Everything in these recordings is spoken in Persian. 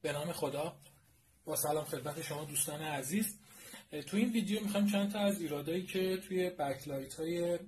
به نام خدا. با سلام خدمت شما دوستان عزیز. تو این ویدیو میخوایم چند تا از ایرادایی که توی بکلایت های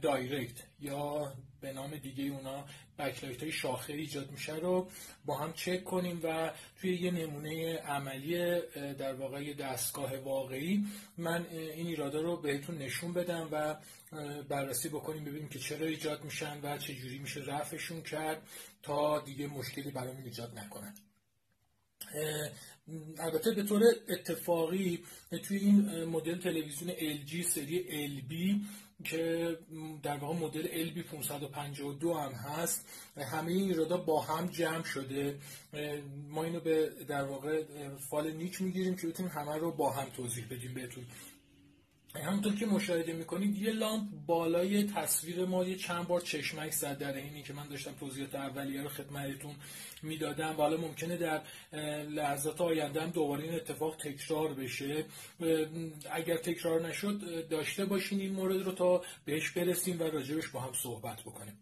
دایرکت یا به نام دیگه اونا بکلایت های شاخه ایجاد میشه رو با هم چک کنیم و توی یه نمونه عملی در واقع دستگاه واقعی من این ایرادا رو بهتون نشون بدم و بررسی بکنیم، ببینیم که چرا ایجاد میشن و چجوری میشه رفعشون کرد تا دیگه مشکلی برامون ایجاد نکنن. البته به طور اتفاقی توی این مدل تلویزیون LG سری LB که در واقع مدل LB 552 هم هست، همه این ایرادا با هم جمع شده. ما اینو به در واقع فایل نیک میگیریم که بتونیم همه رو با هم توضیح بدیم بهتون. همونطور که مشاهده میکنید یه لامپ بالای تصویر ما یه چند بار چشمک زد، در اینی که من داشتم توضیحات اولیه رو خدمتتون میدادم و حالا ممکنه در لحظات آینده هم دوباره این اتفاق تکرار بشه. اگر تکرار نشد داشته باشین این مورد رو تا بهش برسیم و راجبش با هم صحبت بکنیم.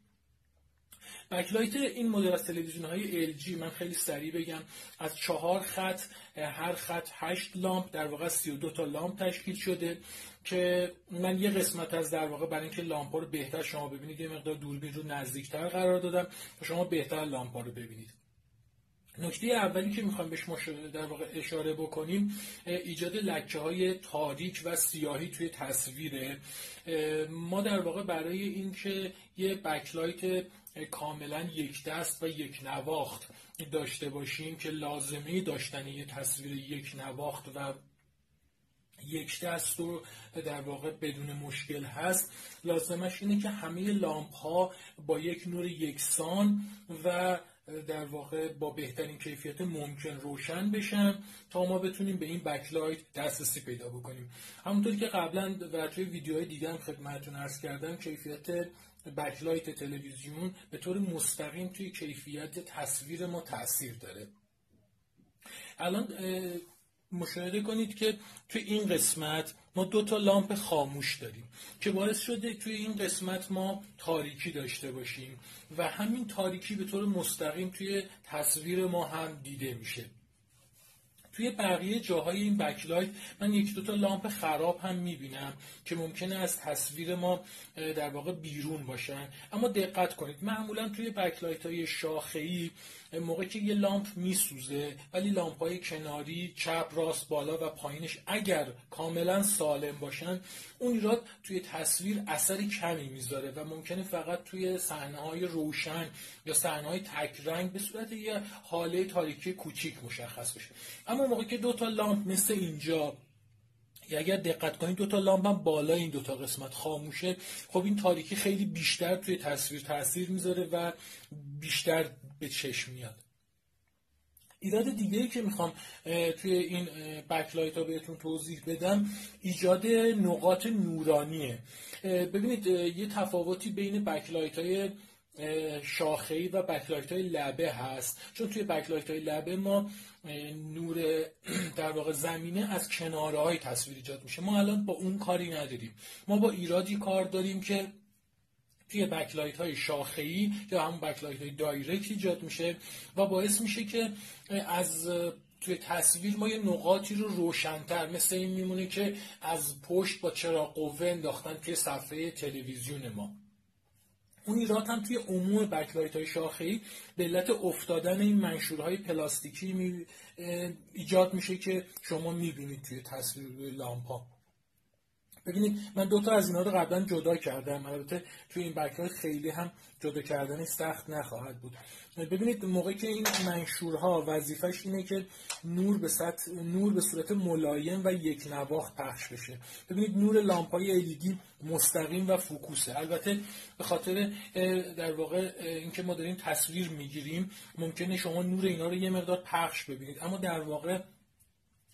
بکلایت این مدل از تلویزیون‌های LG من خیلی سریع بگم از 4 خط، هر خط 8 لامپ، در واقع 32 تا لامپ تشکیل شده که من یه قسمت از در واقع برای اینکه لامپ‌ها رو بهتر شما ببینید یه مقدار دوربین رو نزدیکتر قرار دادم تا شما بهتر لامپ‌ها رو ببینید. نکته اولی که میخوایم بهش در واقع اشاره بکنیم ایجاد لکه‌های تاریک و سیاهی توی تصویره. ما در واقع برای اینکه یه بکلایت کاملا یک دست و یک نواخت داشته باشیم که لازمه داشتن یه تصویر یک نواخت و یک دست رو در واقع بدون مشکل هست، لازمش اینه که همه لامپ ها با یک نور یکسان و در واقع با بهترین کیفیت ممکن روشن بشن تا ما بتونیم به این بکلایت دسترسی پیدا بکنیم. همونطور که قبلا و توی ویدیوهای دیگه هم خدمتتون عرض کردم، کیفیت بکلایت تلویزیون به طور مستقیم توی کیفیت تصویر ما تاثیر داره. الان مشاهده کنید که توی این قسمت ما 2 تا لامپ خاموش داریم که باعث شده توی این قسمت ما تاریکی داشته باشیم و همین تاریکی به طور مستقیم توی تصویر ما هم دیده میشه. توی بقیه جاهای این بکلایت من 1-2 تا لامپ خراب هم میبینم که ممکنه از تصویر ما در واقع بیرون باشن، اما دقت کنید معمولا توی بکلایت های شاخه‌ای موقعی که یه لامپ میسوزه ولی لامپ های کناری چپ راست بالا و پایینش اگر کاملا سالم باشن اون ایراد توی تصویر اثری کمی میذاره و ممکنه فقط توی صحنه های روشن یا صحنه های تک رنگ به صورت یه حاله تاریکی کوچیک مشخص بشه. اما موقعی که 2 تا لامپ مثل اینجا یا اگر دقت کنید 2 تا لامپ هم بالای این 2 تا قسمت خاموشه، خب این تاریکی خیلی بیشتر توی تصویر تاثیر میذاره و بیشتر به چشم میاد. ایراد دیگه‌ای که میخوام توی این بکلایت ها بهتون توضیح بدم ایجاد نقاط نورانیه. ببینید یه تفاوتی بین بکلایت های شاخه‌ای و بکلایت های لبه هست، چون توی بکلایت های لبه ما نور در واقع زمینه از کناره های تصویر ایجاد میشه. ما الان با اون کاری نداریم، ما با ایرادی کار داریم که توی بکلایت های شاخه‌ای یا همون بکلایت های دایرکت ایجاد میشه و باعث میشه که از توی تصویر ما یه نقاطی رو روشن‌تر مثل این میمونه که از پشت با چراغ قوه انداختن توی صفحه تلویزیون ما. اون ایراد هم توی عموم بکلایت های شاخه‌ای به علت افتادن این منشورهای پلاستیکی ایجاد میشه که شما میبینید توی تصویر لامپ ها. ببینید من 2 تا از اینا رو قبلا جدا کردم، البته توی این بکلایت خیلی هم جدا کردن سخت نخواهد بود. ببینید موقعی که این منشورها وظیفش اینه که نور به صورت ملایم و یک نواخت پخش بشه. ببینید نور لامپ‌های LED مستقیم و فوکوسه. البته به خاطر در واقع اینکه ما داریم تصویر میگیریم ممکنه شما نور اینا رو یه مقدار پخش ببینید، اما در واقع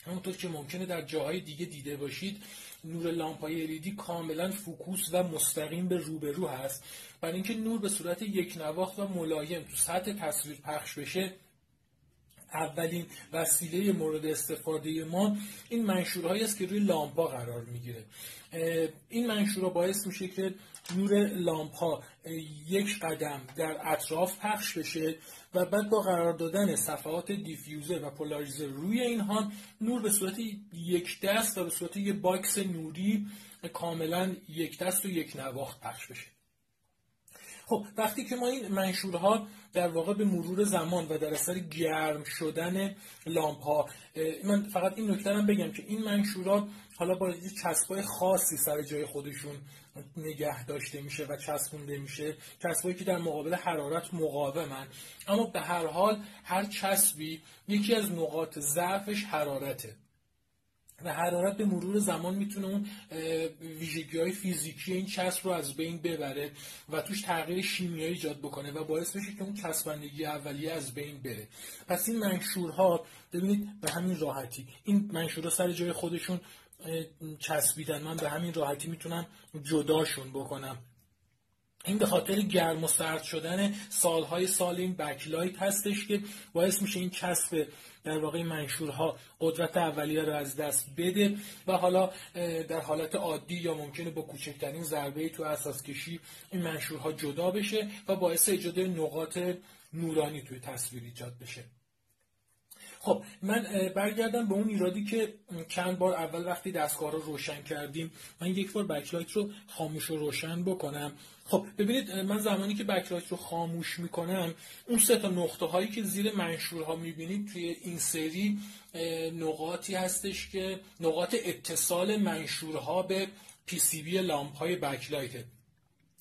همونطور که ممکنه در جاهای دیگه دیده باشید نور لامپ‌های LED کاملا فوکوس و مستقیم به روبرو هست. برای اینکه نور به صورت یک نواخت و ملایم تو سطح تصویر پخش بشه اولین وسیله مورد استفاده ما این منشورهایی است که روی لامپ‌ها قرار میگیره. این منشورها باعث میشه که نور لامپ‌ها یک قدم در اطراف پخش بشه و بعد با قرار دادن صفحات دیفیوزر و پولاریزر روی اینها نور به صورت یک دست و به صورت یک باکس نوری کاملا یک دست و یک نواخت پخش بشه. خب وقتی که ما این منشورها در واقع به مرور زمان و در اثر گرم شدن لامپ ها، من فقط این نکته هم بگم که این منشورها حالا با چسبای خاصی سر جای خودشون نگه داشته میشه و چسبونده میشه، چسبایی که در مقابل حرارت مقاومن، اما به هر حال هر چسبی یکی از نقاط ضعفش حرارته و حرارت به مرور زمان میتونه اون ویژگی‌های فیزیکی این چسب رو از بین ببره و توش تغییر شیمیایی ایجاد بکنه و باعث بشه که اون چسبندگی اولیه از بین بره. پس این منشورها ببینید به همین راحتی، این منشورها سر جای خودشون چسبیدن، من به همین راحتی میتونم جداشون بکنم. این به خاطر گرم و سرد شدن سالهای سال این بکلایت هستش که باعث میشه این چسب در واقع منشورها قدرت اولیه رو از دست بده و حالا در حالت عادی یا ممکنه با کوچکترین ضربه تو اساس کشی این منشورها جدا بشه و باعث ایجاد نقاط نورانی توی تصویر ایجاد بشه. خب من برگردم به اون ایرادی که چند بار اول وقتی دستگاه رو روشن کردیم من یک بار بکلایت رو خاموش و روشن بکنم. خب ببینید من زمانی که بکلایت رو خاموش میکنم اون سه تا نقطه هایی که زیر منشورها میبینید توی این سری نقاطی هستش که نقاط اتصال منشورها به پی سی بی لامپ های بکلایته.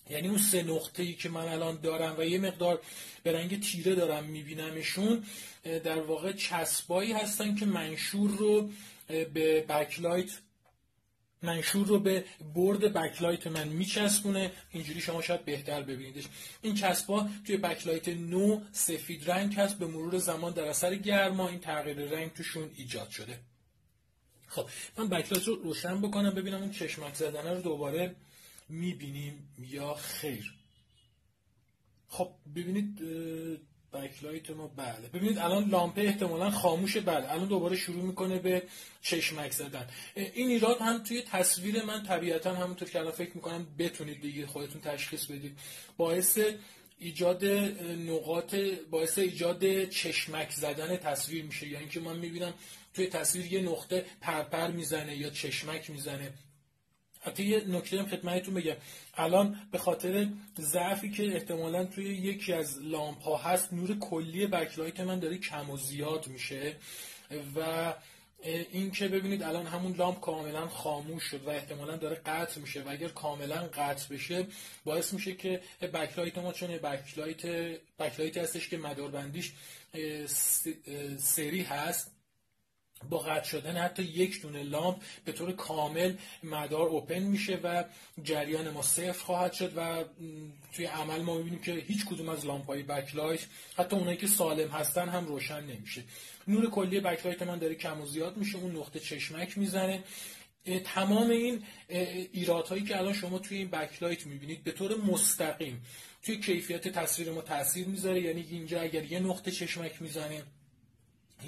یعنی اون سه نقطه‌ای که من الان دارم و یه مقدار به رنگ تیره دارم میبینمشون در واقع چسبایی هستن که منشور رو به برد بکلایت من میچسبونه. اینجوری شما شاید بهتر ببینیدش. این چسبا توی بکلایت نو سفید رنگ هست، به مرور زمان در اثر گرما این تغییر رنگ توشون ایجاد شده. خب من بکلایت رو روشن بکنم ببینم اون چشمک زدنه رو دوباره میبینیم یا خیر. خب ببینید بکلایت ما بله، ببینید الان لامپه احتمالاً خاموشه، بله الان دوباره شروع میکنه به چشمک زدن. این ایراد هم توی تصویر من طبیعتاً همونطور که الان فکر میکنم بتونید دیگه خودتون تشخیص بدید باعث ایجاد چشمک زدن تصویر میشه. یعنی که من میبینم توی تصویر یه نقطه پرپر میزنه یا چشمک میزنه. حتی یه نکته هم خدمتتون بگم، الان به خاطر ضعفی که احتمالاً توی یکی از لامپ ها هست نور کلی بکلایت من داره کم و زیاد میشه و این که ببینید الان همون لامپ کاملا خاموش شد و احتمالاً داره قطع میشه و اگر کاملا قطع بشه باعث میشه که بکلایت ما، چون بکلایتی هستش که مداربندیش سری هست، با قطع شدن حتی یک دونه لامپ به طور کامل مدار اوپن میشه و جریان ما صفر خواهد شد و توی عمل ما میبینیم که هیچ کدوم از لامپ های بکلایت، حتی اونایی که سالم هستن، هم روشن نمیشه. نور کلی بکلایت من داره کم و زیاد میشه، اون نقطه چشمک میزنه. تمام این ایرادهایی که الان شما توی این بکلایت میبینید به طور مستقیم توی کیفیت تصویر ما تاثیر میذاره. یعنی اینجا اگر یه نقطه چشمک میزنه،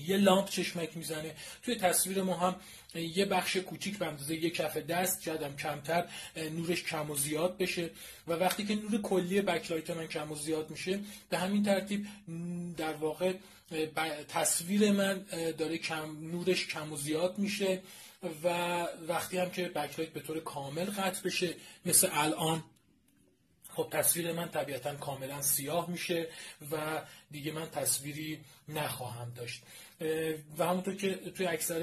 یه لامپ چشمک میزنه، توی تصویر ما هم یه بخش کوچیک به اندازه یه کف دست جدم کمتر نورش کم و زیاد بشه و وقتی که نور کلی بکلایت من کم و زیاد میشه به همین ترتیب در واقع تصویر من داره نورش کم و زیاد میشه و وقتی هم که بکلایت به طور کامل قطع بشه مثل الان، خب تصویر من طبیعتاً کاملا سیاه میشه و دیگه من تصویری نخواهم داشت. و همونطور که توی اکثر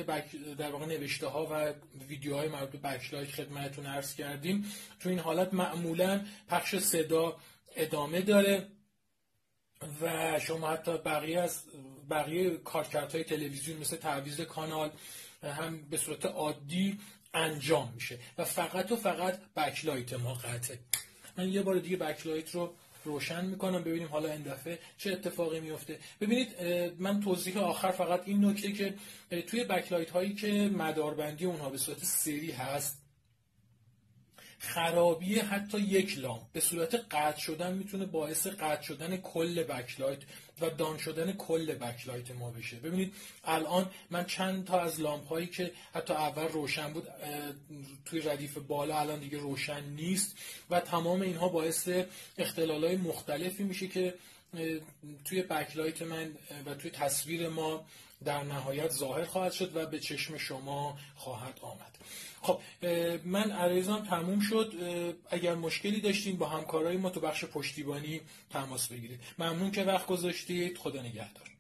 در واقع نوشته ها و ویدیوهای مربوط به بکلایت خدمتتون عرض کردیم، تو این حالت معمولاً پخش صدا ادامه داره و شما حتی بقیه کارکردهای تلویزیون مثل تعویض کانال هم به صورت عادی انجام میشه و فقط بکلایت ما قطعه. من یه بار دیگه بکلایت رو روشن میکنم ببینیم حالا این دفعه چه اتفاقی میفته. ببینید من توضیح آخر فقط این نکته که توی بکلایت هایی که مداربندی اونها به صورت سری هست، خرابی حتی یک لامپ به صورت قطع شدن میتونه باعث قطع شدن کل بکلایت و دان شدن کل بکلایت ما بشه. ببینید الان من چند تا از لامپ هایی که حتی اول روشن بود توی ردیف بالا الان دیگه روشن نیست و تمام اینها باعث اختلالات مختلفی میشه که توی بکلایت من و توی تصویر ما در نهایت ظاهر خواهد شد و به چشم شما خواهد آمد. خب من عرضم تموم شد. اگر مشکلی داشتین با همکارای ما تو بخش پشتیبانی تماس بگیرید. ممنون که وقت گذاشتید. خدا نگهدار.